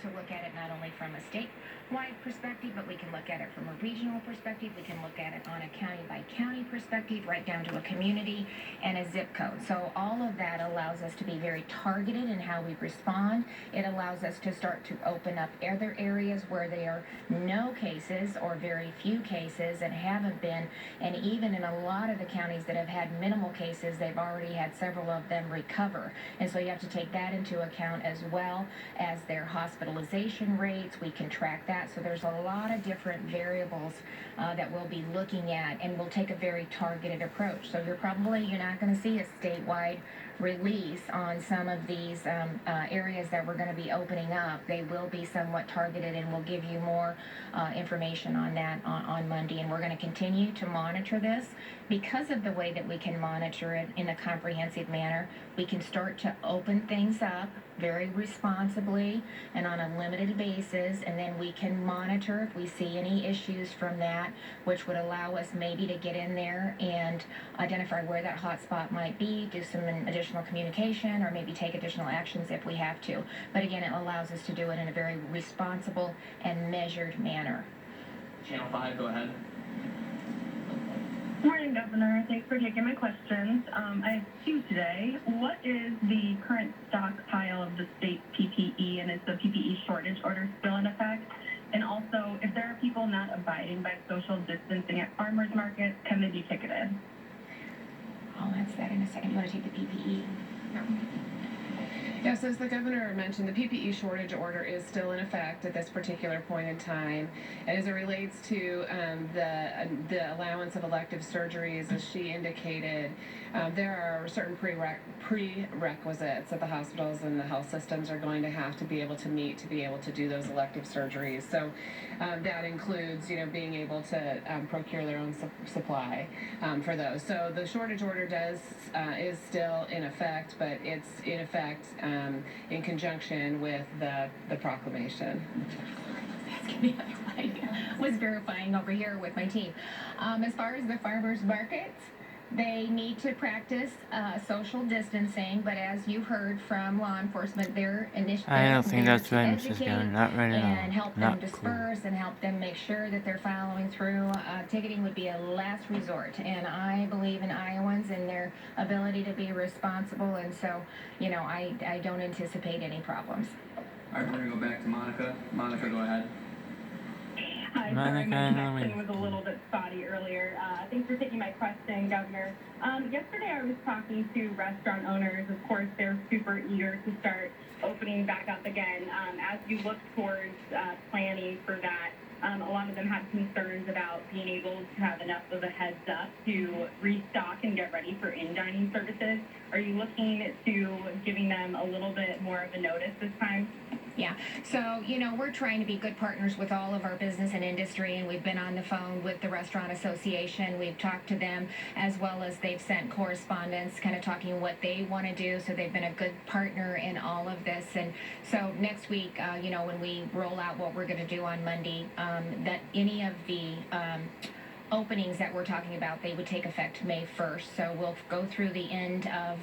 to look at it not only from a statewide perspective, but we can look at it from a regional perspective. We can look at it on a county by county perspective, right down to a community and a zip code. So all of that allows us to be very targeted in how we respond. It allows us to start to open up other areas where there are no cases or very few cases and haven't been. And even in a lot of the counties that have had minimal cases, they've already had several of them recover. And so you have to take that into account as well as their hospitalization rates. We can track that. So there's a lot of different variables that we'll be looking at, and we'll take a very targeted approach. So you're not going to see a statewide release on some of these areas that we're going to be opening up. They will be somewhat targeted, and we'll give you more information on that on Monday. And we're going to continue to monitor this. Because of the way that we can monitor it in a comprehensive manner, we can start to open things up very responsibly and on a limited basis, and then we can monitor if we see any issues from that, which would allow us maybe to get in there and identify where that hot spot might be, do some additional communication, or maybe take additional actions if we have to. But again, it allows us to do it in a very responsible and measured manner. Channel 5, go ahead. Morning, Governor. Thanks for taking my questions. I have two today. What is the current stockpile of the state PPE, and is the PPE shortage order still in effect? And also, if there are people not abiding by social distancing at farmers markets, can they be ticketed? I'll answer that in a second. You want to take the PPE? No. Yes, as the governor mentioned, the PPE shortage order is still in effect at this particular point in time. And as it relates to the allowance of elective surgeries, as she indicated, there are certain prerequisites that the hospitals and the health systems are going to have to be able to meet to be able to do those elective surgeries. So that includes, being able to procure their own supply for those. So the shortage order is still in effect, but it's in effect in conjunction with the proclamation. I was verifying over here with my team. As far as the farmers markets, they need to practice social distancing, but as you heard from law enforcement, their initiative I don't think that's right, Mrs. educate Gunn. Not right at all. and help them Not disperse and help them make sure that they're following through. Ticketing would be a last resort, and I believe in Iowans and their ability to be responsible, and so, I don't anticipate any problems. All right, we're going to go back to Monica. Monica, go ahead. Hi, sorry, my connection was a little bit spotty earlier. Thanks for taking my question, Governor. Yesterday I was talking to restaurant owners. Of course, they're super eager to start opening back up again. As you look towards planning for that, a lot of them have concerns about being able to have enough of a heads up to restock and get ready for in-dining services. Are you looking to giving them a little bit more of a notice this time? Yeah. So, we're trying to be good partners with all of our business and industry, and we've been on the phone with the Restaurant Association. We've talked to them, as well as they've sent correspondence kind of talking what they want to do. So they've been a good partner in all of this. And so next week, when we roll out what we're going to do on Monday, that any of the openings that we're talking about, they would take effect May 1st. So we'll go through the end of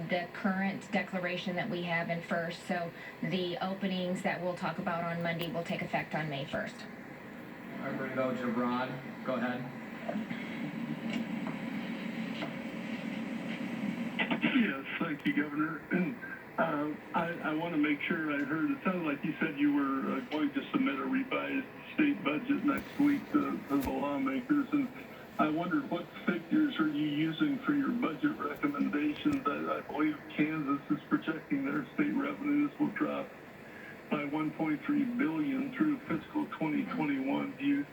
the current declaration that we have in first. So the openings that we'll talk about on Monday will take effect on May 1st. All right, we're going to go to Rod. Go ahead. Yes, thank you, Governor. I want to make sure I heard, it sounded like you said you were going to submit a revised state budget next week to the lawmakers, and I wondered what figures are you using for your budget recommendations? I believe Kansas is projecting their state revenues will drop by $1.3 billion through fiscal 2021. Do you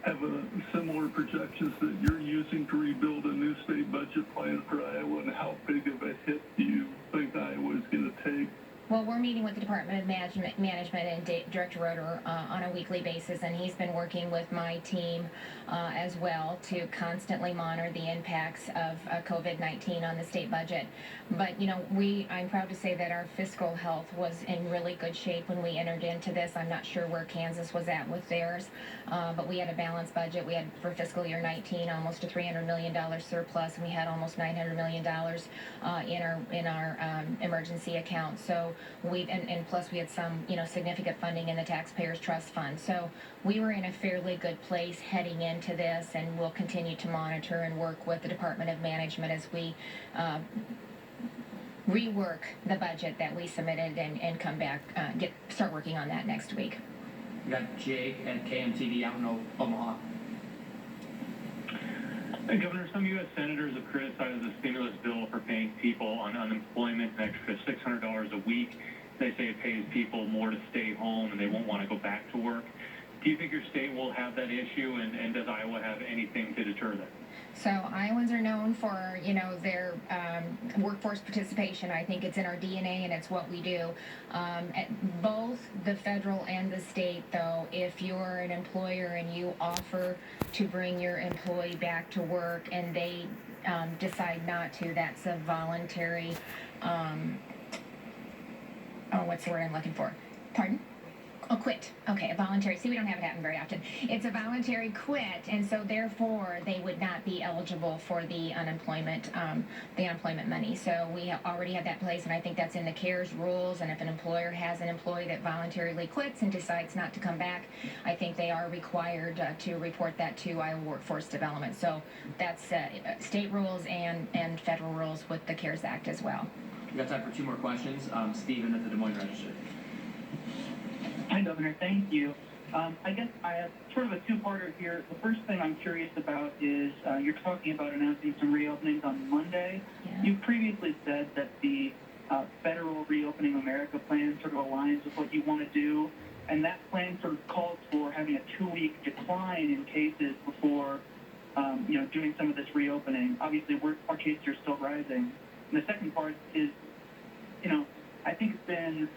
have a similar projections that you're using to rebuild a new state budget plan for Iowa, and how big of a hit do you think Iowa is going to take? Well, we're meeting with the Department of Management and Director Roeder on a weekly basis, and he's been working with my team as well to constantly monitor the impacts of COVID-19 on the state budget. But, I'm proud to say that our fiscal health was in really good shape when we entered into this. I'm not sure where Kansas was at with theirs, but we had a balanced budget. We had, for fiscal year 19, almost a $300 million surplus, and we had almost $900 million in our emergency account. So and plus we had some, significant funding in the Taxpayers Trust Fund. So we were in a fairly good place heading into this, and we'll continue to monitor and work with the Department of Management as we rework the budget that we submitted and come back, start working on that next week. We got Jake at KMTV out in Omaha. Hey, Governor, some U.S. senators have criticized the stimulus bill for paying people on unemployment an extra $600 a week. They say it pays people more to stay home and they won't want to go back to work. Do you think your state will have that issue, and does Iowa have anything to deter that? So Iowans are known for, their workforce participation. I think it's in our DNA and it's what we do. At both the federal and the state, though, if you're an employer and you offer to bring your employee back to work and they decide not to, that's a voluntary, what's the word I'm looking for? Pardon? Oh, quit. Okay, a voluntary. See, we don't have it happen very often. It's a voluntary quit, and so therefore they would not be eligible for the unemployment money. So we already have that in place, and I think that's in the CARES rules. And if an employer has an employee that voluntarily quits and decides not to come back, I think they are required to report that to Iowa Workforce Development. So that's state rules and federal rules with the CARES Act as well. We got time for 2 more questions. Stephen at the Des Moines Register. Hi, Governor. Thank you. I guess I have sort of a two-parter here. The first thing I'm curious about is you're talking about announcing some reopenings on Monday. Yeah. You previously said that the federal Reopening America plan sort of aligns with what you want to do, and that plan sort of calls for having a 2-week decline in cases before, doing some of this reopening. Obviously, our cases are still rising. And the second part is, I think it's been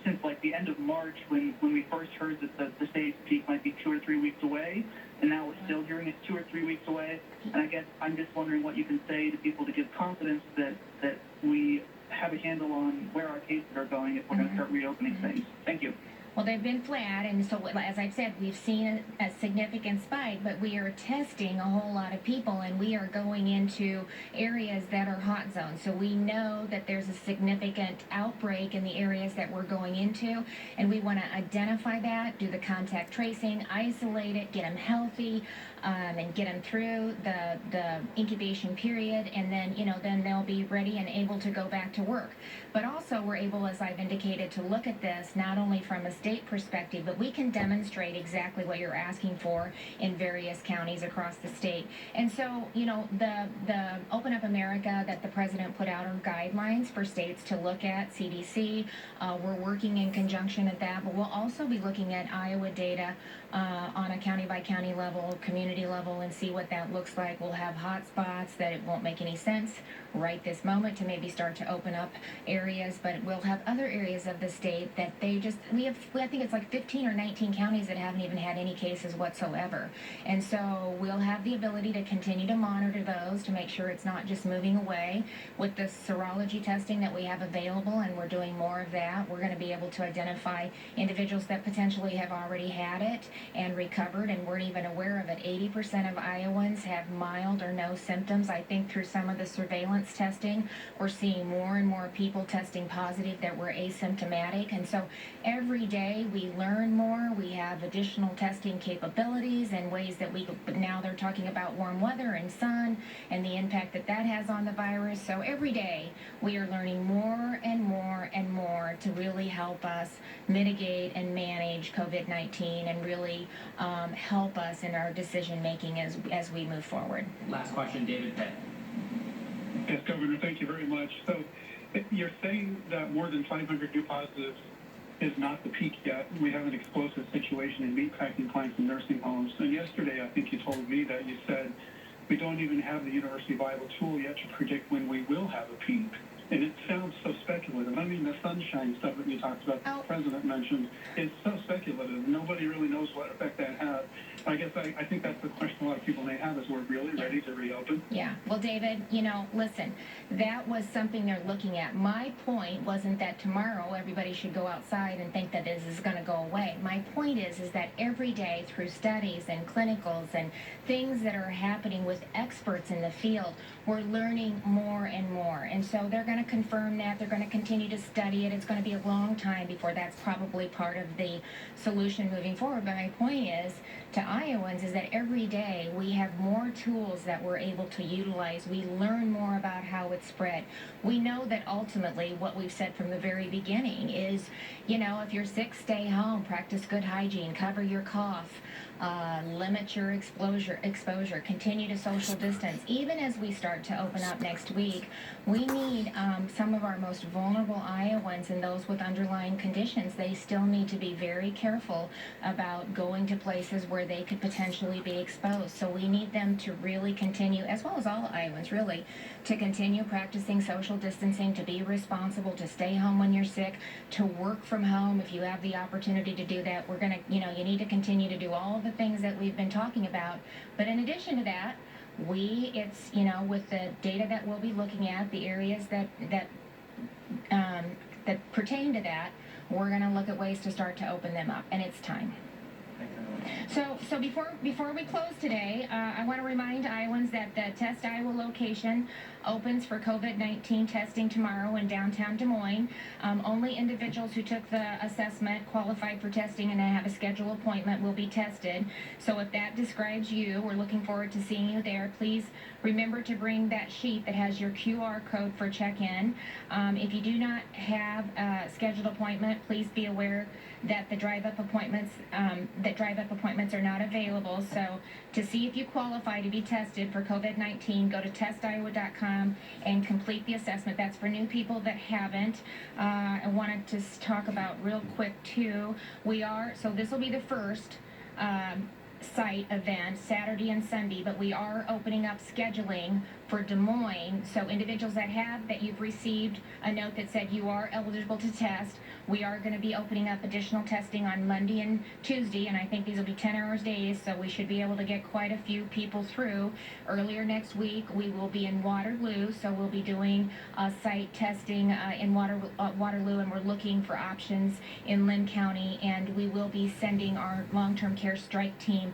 since like the end of March when we first heard that the state's peak might be 2 or 3 weeks away, and now we're still hearing it's 2 or 3 weeks away. And I guess I'm just wondering what you can say to people to give confidence that we have a handle on where our cases are going if we're going to start reopening things. Thank you. Well, they've been flat, and so as I've said, we've seen a significant spike, but we are testing a whole lot of people, and we are going into areas that are hot zones. So we know that there's a significant outbreak in the areas that we're going into, and we want to identify that, do the contact tracing, isolate it, get them healthy, and get them through the incubation period, and then, then they'll be ready and able to go back to work. But also we're able, as I've indicated, to look at this not only from a state perspective, but we can demonstrate exactly what you're asking for in various counties across the state. And so, the Open Up America that the president put out are guidelines for states to look at, CDC. We're working in conjunction at that, but we'll also be looking at Iowa data on a county-by-county level, community level, and see what that looks like. We'll have hot spots that it won't make any sense right this moment to maybe start to open up areas, but we'll have other areas of the state that I think it's like 15 or 19 counties that haven't even had any cases whatsoever. And so we'll have the ability to continue to monitor those to make sure it's not just moving away. With the serology testing that we have available, and we're doing more of that, we're going to be able to identify individuals that potentially have already had it and recovered and weren't even aware of it. 80% of Iowans have mild or no symptoms. I think through some of the surveillance testing, we're seeing more and more people testing positive that were asymptomatic. And so every day we learn more. We have additional testing capabilities and ways that now they're talking about warm weather and sun and the impact that has on the virus. So every day we are learning more and more and more to really help us mitigate and manage COVID-19 and really help us in our decision making as we move forward. Last question, David Pitt. Yes, Governor, thank you very much. So you're saying that more than 500 new positives is not the peak yet. We have an explosive situation in meatpacking plants and nursing homes. And yesterday, I think you told me that you said we don't even have the universally viable tool yet to predict when we will have a peak. And it sounds so speculative. I mean, the sunshine stuff that you talked about, the president mentioned, is so speculative. Nobody really knows what effect that has. I guess I think that's the question a lot of people may have, is we're really ready to reopen? Yeah. Well, David, listen, that was something they're looking at. My point wasn't that tomorrow everybody should go outside and think that this is going to go away. My point is that every day through studies and clinicals and things that are happening with experts in the field, we're learning more and more. And so they're going to to confirm that. They're going to continue to study it. It's going to be a long time before that's probably part of the solution moving forward. But my point is to Iowans is that every day we have more tools that we're able to utilize. We learn more about how it's spread. We know that ultimately what we've said from the very beginning is, you know, if you're sick, stay home, practice good hygiene, cover your cough, limit your exposure, continue to social distance. Even as we start to open up next week, we need some of our most vulnerable Iowans and those with underlying conditions. They still need to be very careful about going to places where they could potentially be exposed. So we need them to really continue, as well as all Iowans really, to continue practicing social distancing, to be responsible, to stay home when you're sick, to work from home if you have the opportunity to do that. We're going to, you know, you need to continue to do all the things that we've been talking about. But in addition to that, it's, you know, with the data that we'll be looking at, the areas that pertain to that, we're going to look at ways to start to open them up, and it's time. So before we close today, I want to remind Iowans that the Test Iowa location opens for COVID-19 testing tomorrow in downtown Des Moines. Only individuals who took the assessment, qualified for testing, and have a scheduled appointment will be tested. So if that describes you, we're looking forward to seeing you there. Please remember to bring that sheet that has your QR code for check-in. If you do not have a scheduled appointment, please be aware that the drive-up appointments are not available. So to see if you qualify to be tested for COVID-19, go to testiowa.com and complete the assessment. That's for new people that haven't. I wanted to talk about real quick too. So this will be the first site event, Saturday and Sunday, but we are opening up scheduling for Des Moines. So individuals that you've received a note that said you are eligible to test, we are going to be opening up additional testing on Monday and Tuesday, and I think these will be 10-hour days, so we should be able to get quite a few people through. Earlier next week, we will be in Waterloo, so we'll be doing site testing in Waterloo, and we're looking for options in Lynn County, and we will be sending our long-term care strike team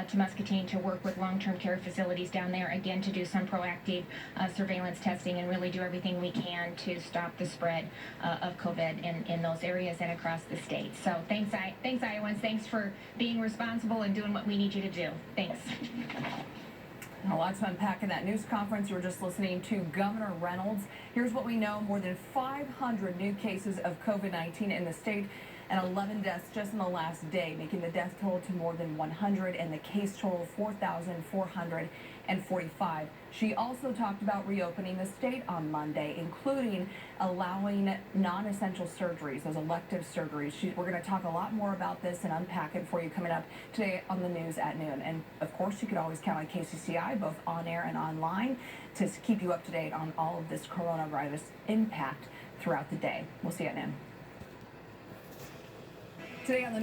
to Muscatine to work with long-term care facilities down there, again, to do some proactive surveillance testing and really do everything we can to stop the spread of COVID in those areas and across the state. So thanks Iowans. Thanks for being responsible and doing what we need you to do. Thanks. A lot to unpack in that news conference. You were just listening to Governor Reynolds. Here's what we know. More than 500 new cases of COVID-19 in the state and 11 deaths just in the last day, making the death toll to more than 100 and the case total 4,445. She also talked about reopening the state on Monday, including allowing non-essential surgeries, those elective surgeries. We're going to talk a lot more about this and unpack it for you coming up today on the news at noon. And of course, you could always count on KCCI, both on air and online, to keep you up to date on all of this coronavirus impact throughout the day. We'll see you at noon. Today on the news.